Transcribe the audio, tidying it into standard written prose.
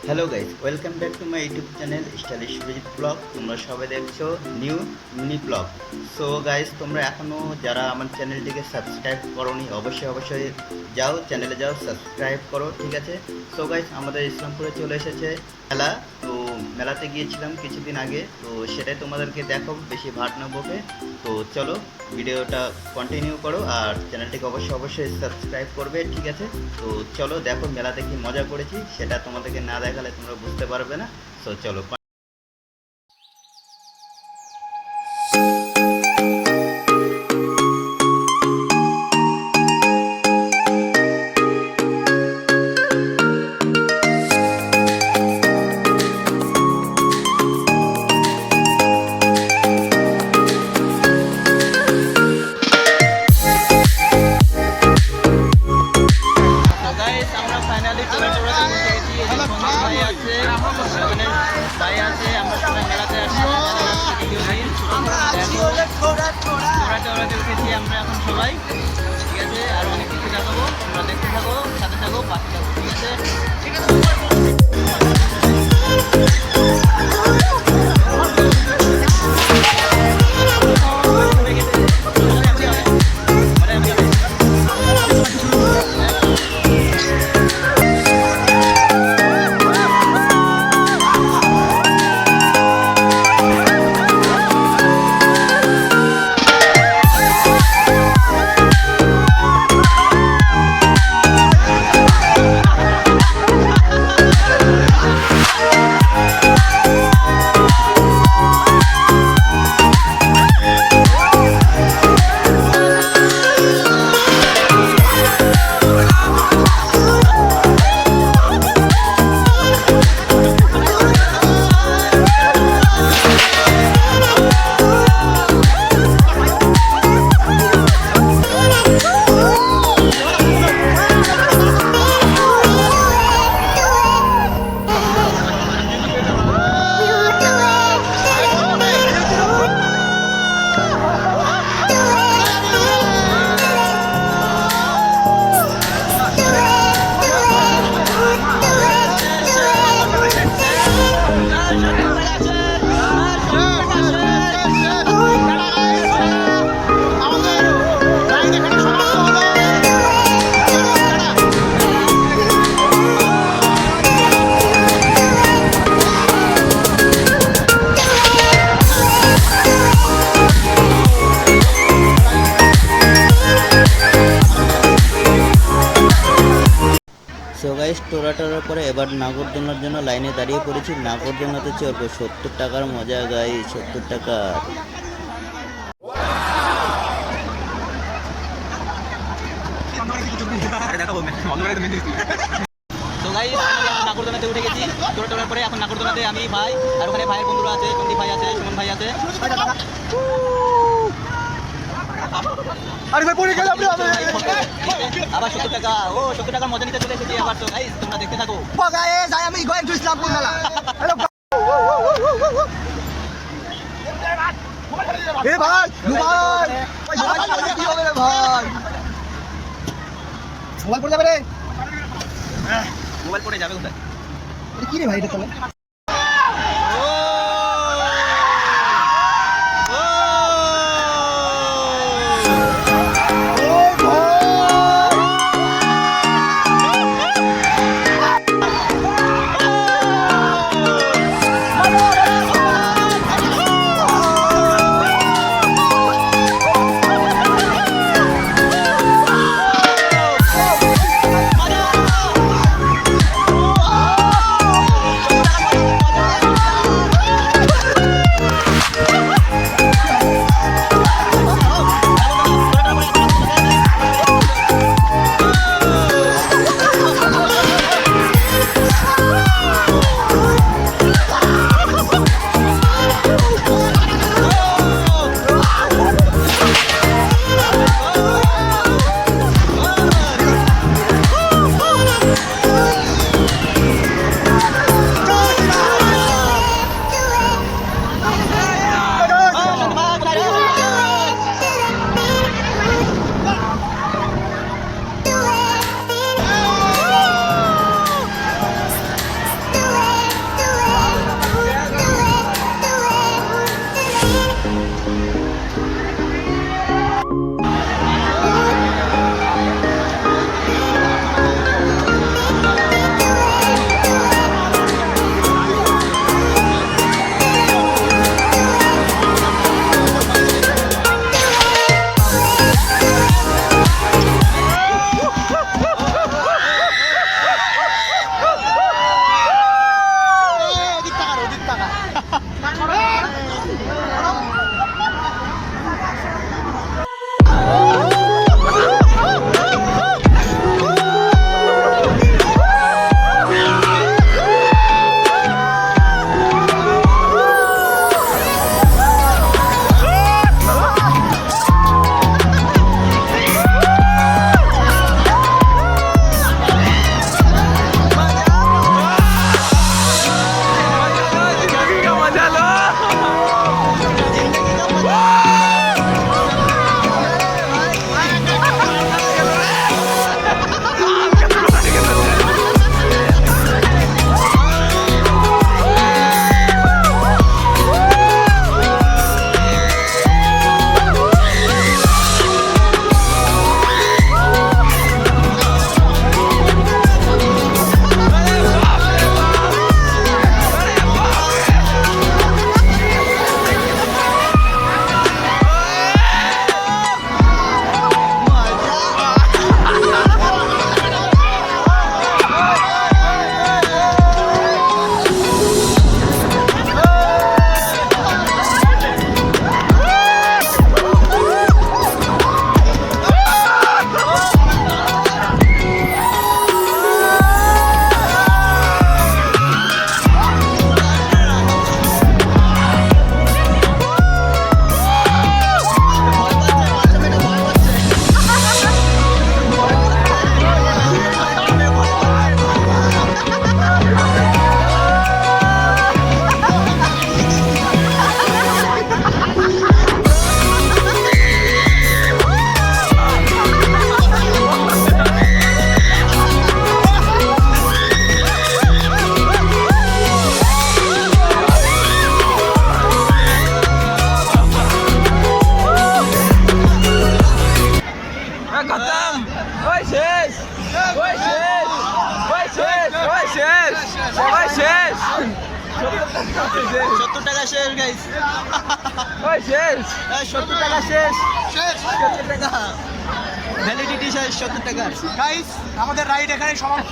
Hello guys, welcome back to my YouTube channel stylish Surajit blog. তোমরা সবাই দেখছো new mini blog. So guys, তোমরা এখনও যারা আমার চ্যানেলটিকে সাবস্ক্রাইব করোনি অবশ্যই যাও, চ্যানেলে যাও, সাবস্ক্রাইব করো, ঠিক আছে? সো গাইস, আমাদের ইসলামপুরে চলে এসেছে মেলা। তো মেলাতে গিয়েছিলাম কিছুদিন আগে, তো সেটাই তোমাদেরকে দেখো, বেশি ভাট না বকে। তো চলো ভিডিওটা কন্টিনিউ করো আর চ্যানেলটিকে অবশ্যই সাবস্ক্রাইব করবে, ঠিক আছে? তো চলো দেখো মেলাতে কি মজা করেছি, সেটা তোমাদেরকে না দেখালে তোমরা বুঝতে পারবে না। সো চলো। ভাই আছে, আমরা সবাই মেলাতে আসছি, উঠেছি আমরা এখন সবাই, ঠিক আছে? আর অনেক কিছু দেখাবো, তোমরা দেখতে থাকো, সাথে থাকো, পাশে থাকো, ঠিক আছে? সো গাইস, টোরাটার পরে এবার নাগরদোলনার জন্য লাইনে দাঁড়িয়ে পড়েছি। নাগরদোলনাতে চড়বো, 70 টাকার মজা গাইস, 70 টাকা। তো গাইস, নাগরদোলনাতে উঠে গেছি। টোরাটার পরে এখন নাগরদোলনাতে আমি, ভাই, আর ওখানে ভাইয়ের বন্ধুরা আছে, চন্ডী ভাই আছে, সুমন ভাই আছে। আরে ভাই পড়ে গেলাম রে আমি। আবার 70 টাকা, ও 70 টাকার মজা নিতে চলে এসেছি আবার। তো গাইস, তোমরা দেখতে থাকো। Guys, I am going to Islampur মেলা। হ্যালো এ ভাই, মোবাইল কি হবে রে ভাই? মোবাইল পড়ে যাবে রে। মোবাইল পড়ে যাবে কোথায়? কি রে ভাই এটা তাহলে? 70 টাকা শেষ গাইস, শেষ 70 টাকা শেষ, শেষ 70 টাকা ভ্যালিডিটি শেষ 70 টাকার। গাইস আমাদের রাইড এখানে সমাপ্ত